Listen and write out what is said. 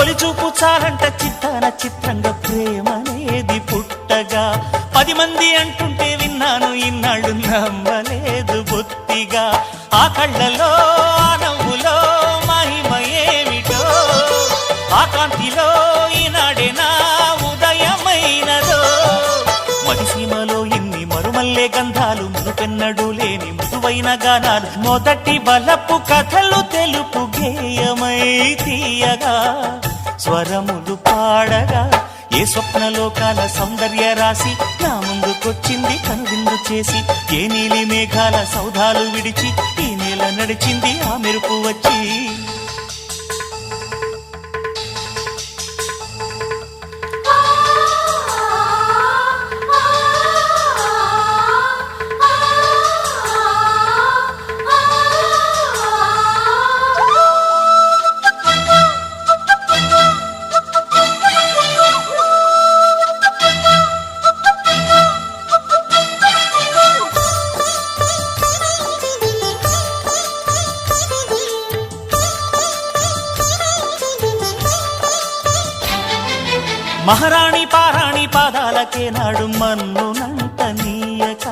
తొలి చూపు చాలంట చిత్తాన చిత్రంగా ప్రేమనేది పుట్టగా 10 మంది అంటుంటే విన్నాను ఇన్నాళ్ళు నమ్మలేదు బొత్తిగా ఆ కళ్ళలో ఆ నవ్వులో మహిమ ఏమిటో ఆ కాంతిలో ఈనాడే నా ఉదయమైనదో మదిసీమలో ఇన్ని మరుమల్లే గంధాలు మునుపెన్నడు లేని మృదువైన గానాలు మొదటి బలపు కథలు తెలుపు గేయమై తీయగా స్వరములు పాడగా ఏ స్వప్నలోకాల సౌందర్య రాసి నా ముందుకొచ్చింది కనువిందు చేసి ఏ నీలి మేఘాల సౌధాలు విడిచి ఈ నేల నడిచింది ఆ మెరుపు వచ్చి మహారాణి పారాణి పాదాలకే నాడు మన్నునంత నీయక